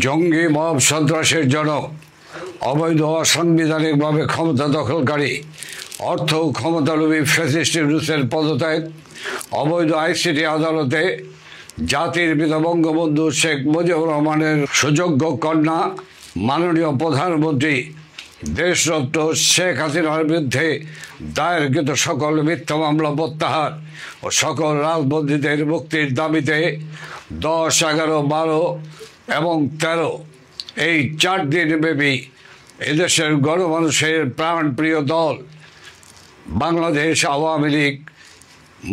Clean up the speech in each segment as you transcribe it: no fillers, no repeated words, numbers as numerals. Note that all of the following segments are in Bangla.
জঙ্গি মব সন্ত্রাসের জনক, অবৈধ অসাংবিধানিকভাবে ক্ষমতা দখলকারী, অর্থ ক্ষমতালোভী ফ্যাসিস্ট ইউনূসের পদত্যাগ, অবৈধ আইসিটি আদালতে জাতির পিতা বঙ্গবন্ধু শেখ মুজিবুর রহমানের সুযোগ্য কন্যা মাননীয় প্রধানমন্ত্রী দেশরত্ন শেখ হাসিনার বিরুদ্ধে দায়েরকৃত সকল মিথ্যা মামলা প্রত্যাহার ও সকল রাজবন্দীদের মুক্তির দাবিতে 10, 11, 12 এবং 13 এই 4 দিন ব্যাপী এদেশের গণমানুষের প্রাণপ্রিয় দল বাংলাদেশ আওয়ামী লীগ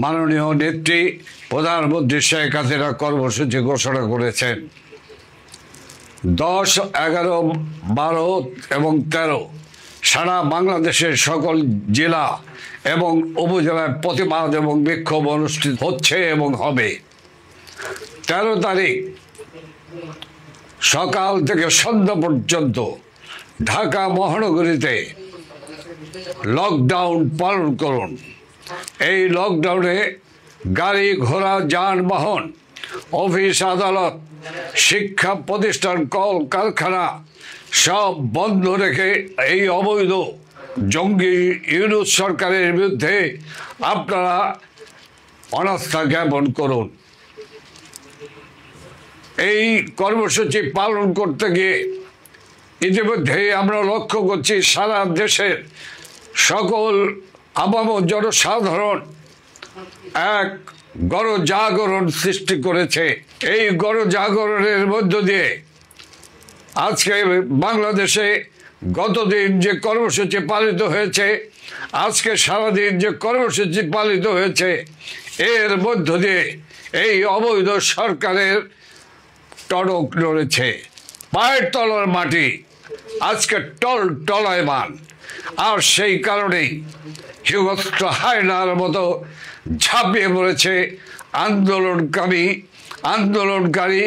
মাননীয় নেত্রী প্রধানমন্ত্রী শেখ হাসিনা কর্মসূচি ঘোষণা করেছেন। 10, 11, 12 এবং 13 সারা বাংলাদেশের সকল জেলা এবং উপজেলায় প্রতিবাদ এবং বিক্ষোভ অনুষ্ঠিত হচ্ছে এবং হবে। 13 তারিখ সকাল থেকে সন্ধ্যা পর্যন্ত ঢাকা মহানগরীতে লকডাউন পালন করুন। এই লকডাউনে গাড়ি ঘোড়া যানবাহন, অফিস আদালত, শিক্ষা প্রতিষ্ঠান, কল কারখানা সব বন্ধ রেখে এই অবৈধ জঙ্গি ইউনূস সরকারের বিরুদ্ধে আপনারা অনাস্থা জ্ঞাপন করুন। এই কর্মসূচি পালন করতে গিয়ে ইতিমধ্যে আমরা লক্ষ্য করছি সারা দেশের সকল আপাম জনসাধারণ এক গণজাগরণ সৃষ্টি করেছে। এই গণজাগরণের মধ্য দিয়ে আজকে বাংলাদেশে গতদিন যে কর্মসূচি পালিত হয়েছে, আজকে সারাদিন যে কর্মসূচি পালিত হয়েছে, এর মধ্য দিয়ে এই অবৈধ সরকারের টনক নড়েছে। পায়ের তলার মাটি আজকে টলটলায়মান। আর সেই কারণেই হিংস্র হায়নার মতো ঝাঁপিয়ে পড়েছে আন্দোলনকারী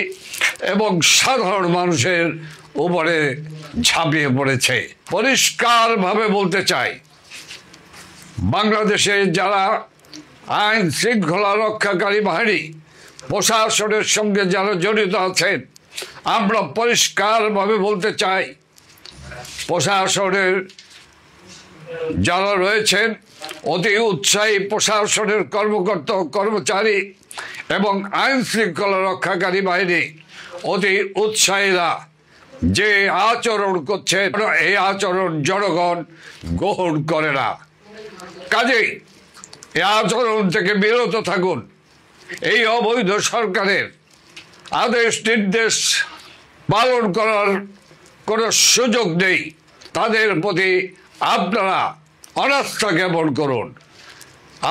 এবং সাধারণ মানুষের উপরে ঝাঁপিয়ে পড়েছে। পরিষ্কারভাবে বলতে চাই, বাংলাদেশে যারা আইন শৃঙ্খলা রক্ষাকারী বাহিনী প্রশাসনের সঙ্গে যারা জড়িত আছেন, আমরা পরিষ্কারভাবে বলতে চাই, প্রশাসনের যারা রয়েছেন অতি উৎসাহী প্রশাসনের কর্মকর্তা কর্মচারী এবং আইন শৃঙ্খলা রক্ষাকারী বাহিনী অতি উৎসাহীরা যে আচরণ করছেন, এই আচরণ জনগণ গ্রহণ করে না। কাজেই এই আচরণ থেকে বিরত থাকুন। এই অবৈধ সরকারের আদেশ নির্দেশ পালন করার কোনো সুযোগ নেই। তাদের প্রতি আপনারা অনাস্থা জ্ঞাপন করুন।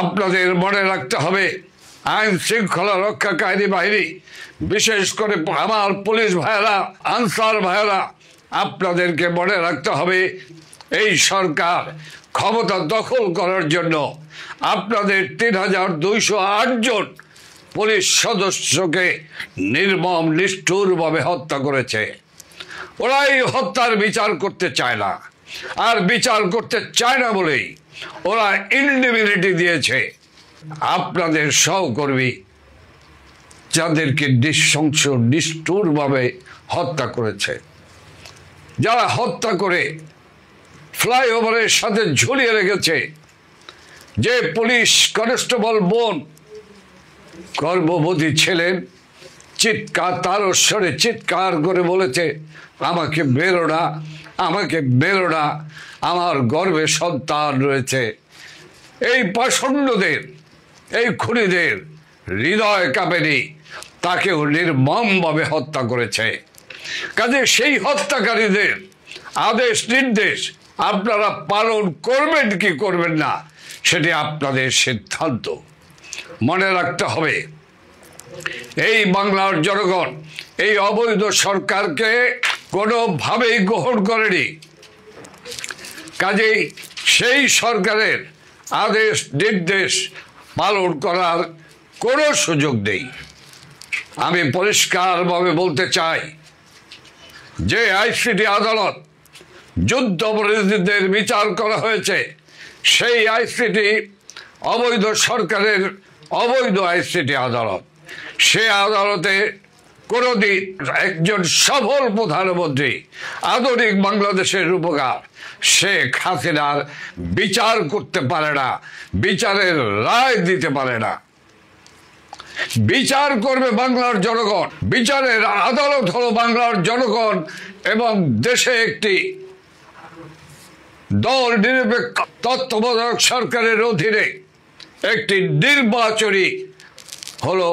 আপনাদের মনে রাখতে হবে, আইন শৃঙ্খলা রক্ষাকারী বাহিনী, বিশেষ করে আমার পুলিশ ভাইয়েরা, আনসার ভাইয়েরা, আপনাদেরকে মনে রাখতে হবে, এই সরকার ক্ষমতা দখল করার জন্য আপনাদের 3208 জন পুলিশ সদস্যকে নির্মম নিষ্ঠুরভাবে হত্যা করেছে। ওরা এই হত্যার বিচার করতে চায় না, আর বিচার করতে চায় না বলেই ওরা ইনডিমিনিটি দিয়েছে আপনাদের সহকর্মী যাদেরকে নৃশংস নিষ্ঠুরভাবে হত্যা করেছে, যারা হত্যা করে ফ্লাইওভারের সাথে ঝুলিয়ে রেখেছে। যে পুলিশ কনস্টেবল বোন গর্ভবতী ছিলেন, তার স্বরে চিৎকার করে বলেছে, আমাকে বেরো না, আমাকে বেরো না, আমার গর্ভে সন্তান রয়েছে। এই পাষণ্ডদের, এই খুনিদের হৃদয় কাঁপেনি, তাকেও নির্মমভাবে হত্যা করেছে। কাজে সেই হত্যাকারীদের আদেশ নির্দেশ আপনারা পালন করবেন কি করবেন না, সেটি আপনাদের সিদ্ধান্ত। মনে রাখতে হবে, এই বাংলার জনগণ এই অবৈধ সরকারকে কোনোভাবেই গ্রহণ করেনি। কাজেই সেই সরকারের আদেশ নির্দেশ পালন করার কোনো সুযোগ নেই। আমি পরিষ্কারভাবে বলতে চাই, যে আইসিটি আদালত যুদ্ধ অপরাধীদের বিচার করা হয়েছে, সেই আইসিটি অবৈধ সরকারের অবৈধ আইসিটি আদালত। সে আদালতে কোনদিন একজন সফল প্রধানমন্ত্রী আধুনিক বাংলাদেশের রূপকার শেখ হাসিনার বিচার করতে পারে না, বিচারের রায় দিতে পারে না। বিচার করবে বাংলার জনগণ, বিচারের আদালত হলো বাংলার জনগণ এবং দেশে একটি দল নিরপেক্ষ তত্ত্বাবধায়ক সরকারের অধীনে একটি নির্বাচনী হলো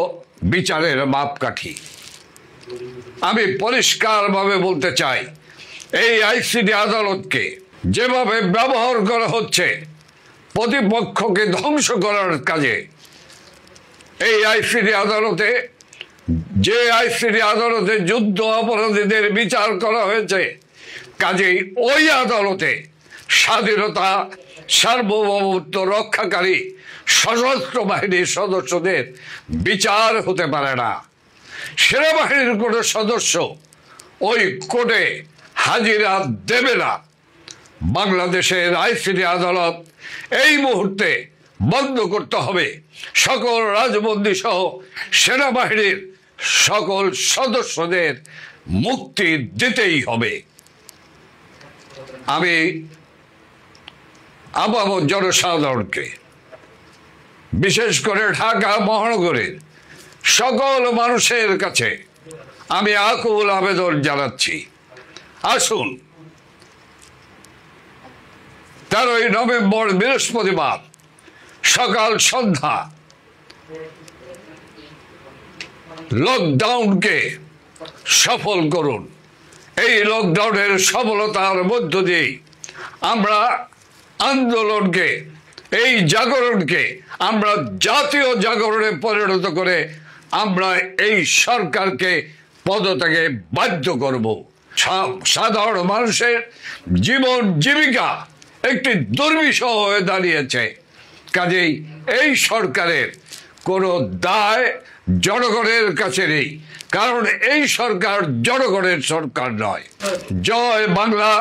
বিচারের মাপকাঠি। আমি পরিষ্কারভাবে বলতে চাই, এই আইসিটি আদালতকে যেভাবে ব্যবহার করা হচ্ছে প্রতিপক্ষকে ধ্বংস করার কাজে, এই আইসিটি আদালতে যে আইসিটি আদালতে যুদ্ধ অপরাধীদের বিচার করা হয়েছে, কাজেই ওই আদালতে স্বাধীনতা সার্বভৌমত্ব রক্ষাকারী সশস্ত্র বাহিনীর সদস্যদের বিচার হতে পারে না। সেনাবাহিনীর কোনো সদস্য ওই কোর্টে হাজিরা দেবে না। বাংলাদেশের আইসিটি আদালত এই মুহূর্তে বন্ধ করতে হবে। সকল রাজবন্দী সহ সেনাবাহিনীর সকল সদস্যদের মুক্তি দিতেই হবে। আমি আপামর জনসাধারণকে, বিশেষ করে ঢাকা মহানগরের সকল মানুষের কাছে আমি আকুল আবেদন জানাচ্ছি, আসুন 13ই নভেম্বর বৃহস্পতিবার সকাল সন্ধ্যা লকডাউনকে সফল করুন। এই লকডাউনের সফলতার মধ্য দিয়ে আমরা আন্দোলনকে, এই জাগরণকে আমরা জাতীয় জাগরণে পরিণত করে আমরা এই সরকারকে পদত্যাগে বাধ্য করব। সাধারণ মানুষের জীবন জীবিকা একটি দুর্বিষহ হয়ে দাঁড়িয়েছে, কাজেই এই সরকারের কোনো দায় জনগণের কাছে নেই, কারণ এই সরকার জনগণের সরকার নয়। জয় বাংলা,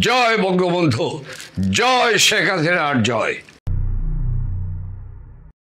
জয় বঙ্গবন্ধু, জয় শেখ হাসিনার জয়।